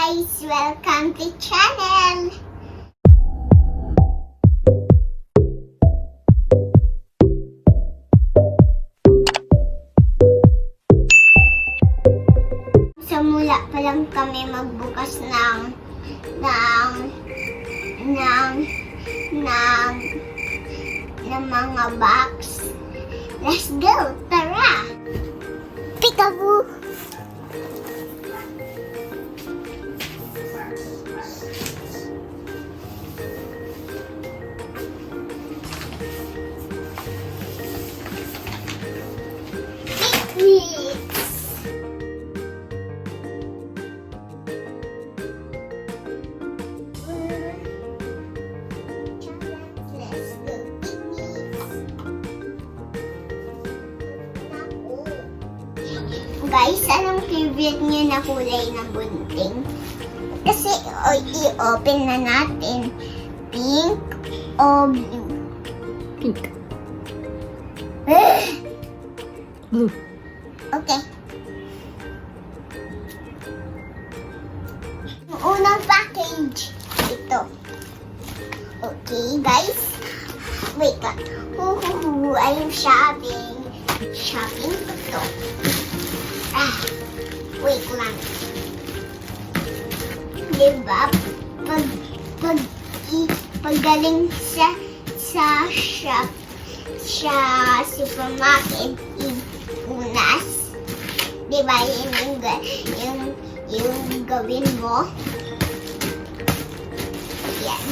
guys! Welcome to channel! Simula pa lang kami magbukas ng mga box. Let's go! Tara! Peekaboo! Guys, anong favorite niyo na kulay ng bunting? Kasi i-open na natin. Pink o blue? Pink. Blue. Okay. Yung unang package. Ito. Okay, guys. Wait lang. I'm shopping. Shopping ko to. Wait lang. Diba? Pag galing sa shop, sa supermarket, unas. Diba yung gawin mo? Yan.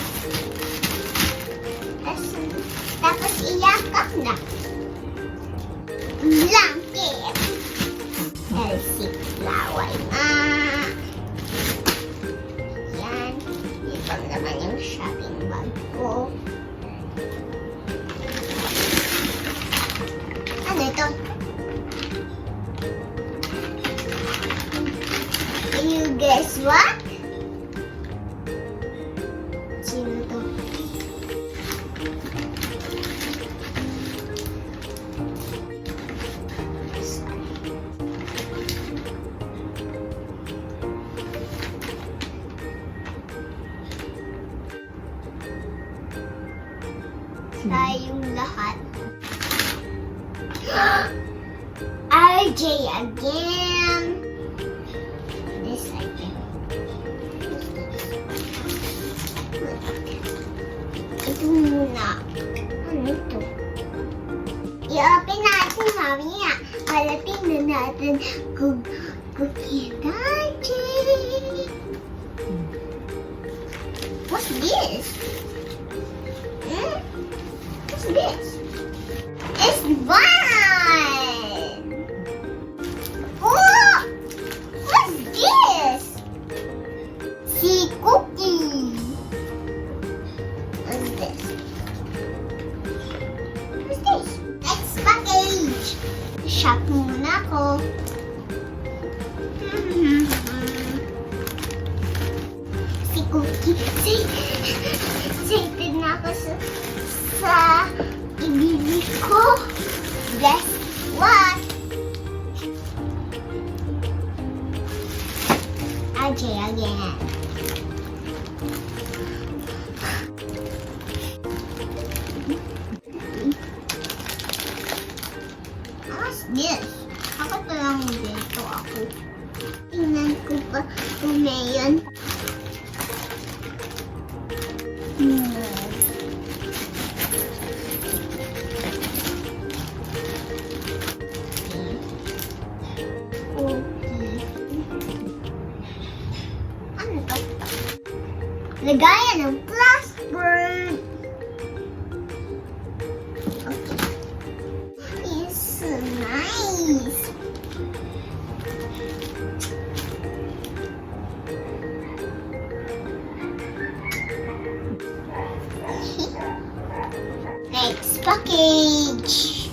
Tapos iyakap na. Blanket. Healthy flower na. Yan. Ito naman yung shopping bag ko. Ano ito? Can you guess what? Sino to? Tayong lahat. RJ again. This again. Ito muna. Ano ito? I-open natin mamaya. Palapin na natin kung yan RJ. What's this? What's this? It's one! Oh! What's this? Si cookie! What's this? What's this? Next package! Shop muna ako. Si cookie. Excited na ako sa ibili ko. Guess what? RJ again. What's this? Ako to lang dito ako. Tingnan ko pa kung mayon. Lagayan ng plastic. Okay. It's so nice. Next package.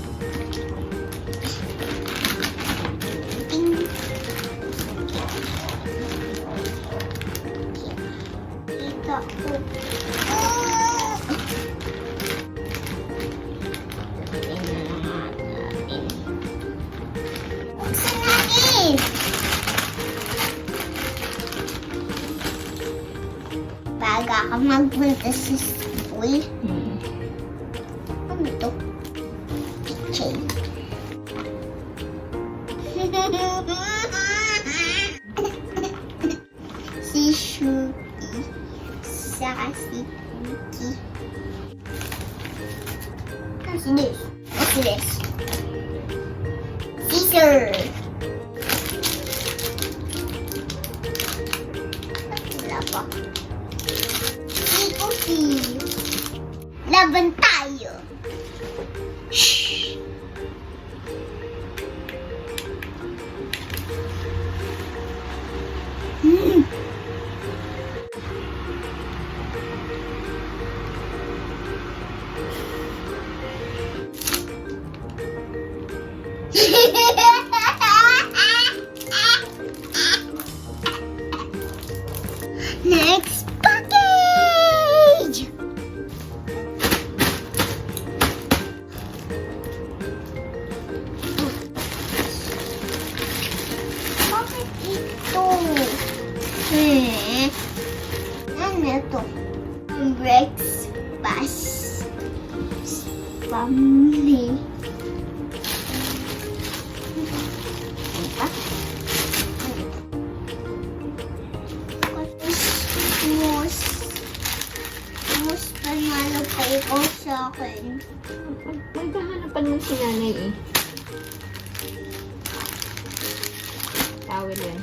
Baga ka magpunta sa school. Ano to? Kitchen. Si Shuki. Saka si Pinky. What's this? What's this? Scissor. Wala pa. Ikuti. Laban tayo. Shh. Hmm. Next package! Bakit ito? Ano ito? Breakfast. Family. Mus panalo pa ikaw sa akin. Magkahanapan mo si nanay eh. Tawel yan.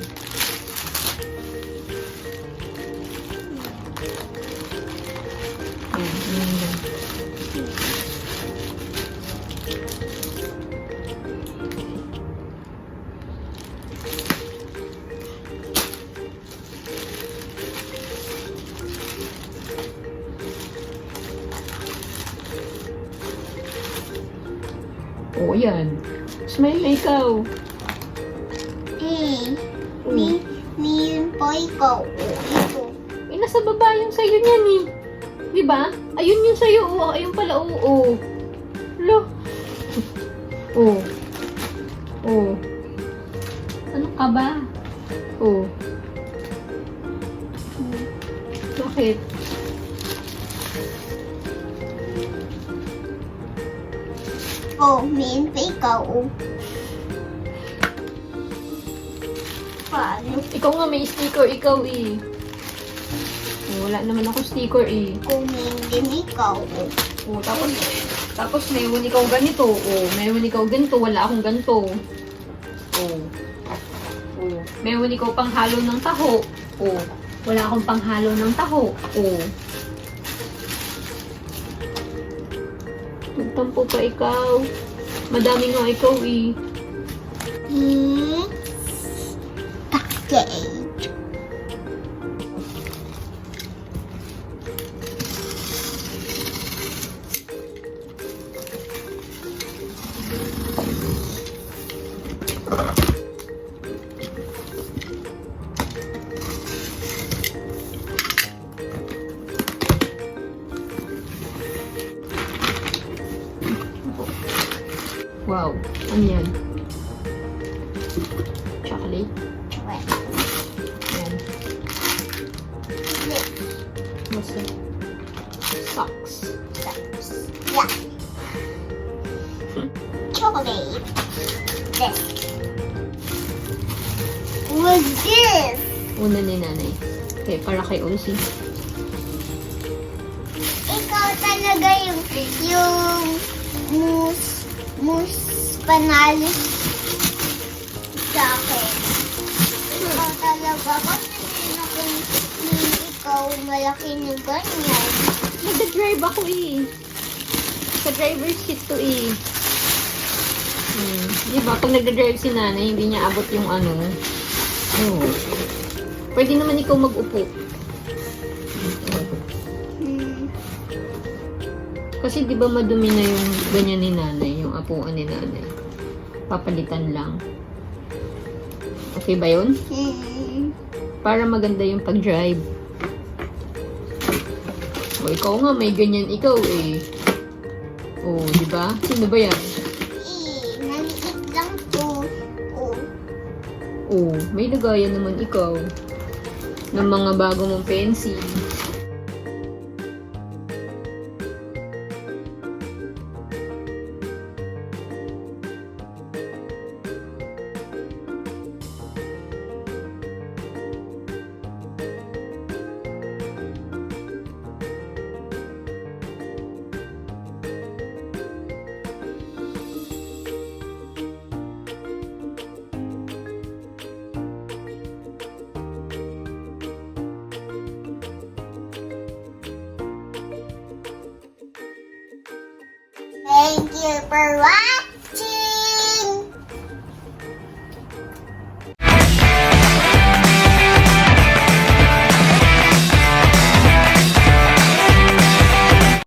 Oh, yan. Smile na ikaw. Mayroon pa ikaw. Ito. Eh, nasa baba yung sayo niyan eh. Di ba? Ayun yung sayo. Oh, ayun pala. Oo. Lo. Oh. Oh. Ano ka ba? Oh. Bakit? Oh, mayroon pa ikaw. Paano? Ikaw nga may sticker, ikaw eh. Wala naman ako sticker eh. Kung mayroon din ikaw. Oh, tapos mayroon ikaw ganito. Oh, mayroon ikaw ganito. Wala akong ganito. Oh. Oh. Mayroon ikaw panghalo ng taho. Oh. Wala akong panghalo ng taho. Oh. Magtampo pa ikaw. Madami nga ikaw eh. Package. Wow. Ano yan? Chocolate? Yan. What's that? Socks. Yeah. Chocolate. This. What's this? Una ni nanay. Okay, para kay Olsie. Ikaw talaga yung mus panalo sa akin. Ikaw talaga. Bakit ikaw malaki na ganyan? Nagda-drive ako eh. Sa driver's seat to eh. Diba? Pag nagda-drive si nanay, hindi niya abot yung ano. Oh. Pwede naman ikaw mag-upo. Kasi di ba madumi na yung ganyan ni nanay, yung apuan ni nanay. Papalitan lang. Okay ba yun? Para maganda yung pag-drive. O, ikaw nga, may ganyan ikaw eh. O, di ba? Sino ba yan? Maliit lang to. O, may lagayan naman ikaw ng mga bago mong pencil. you for watching.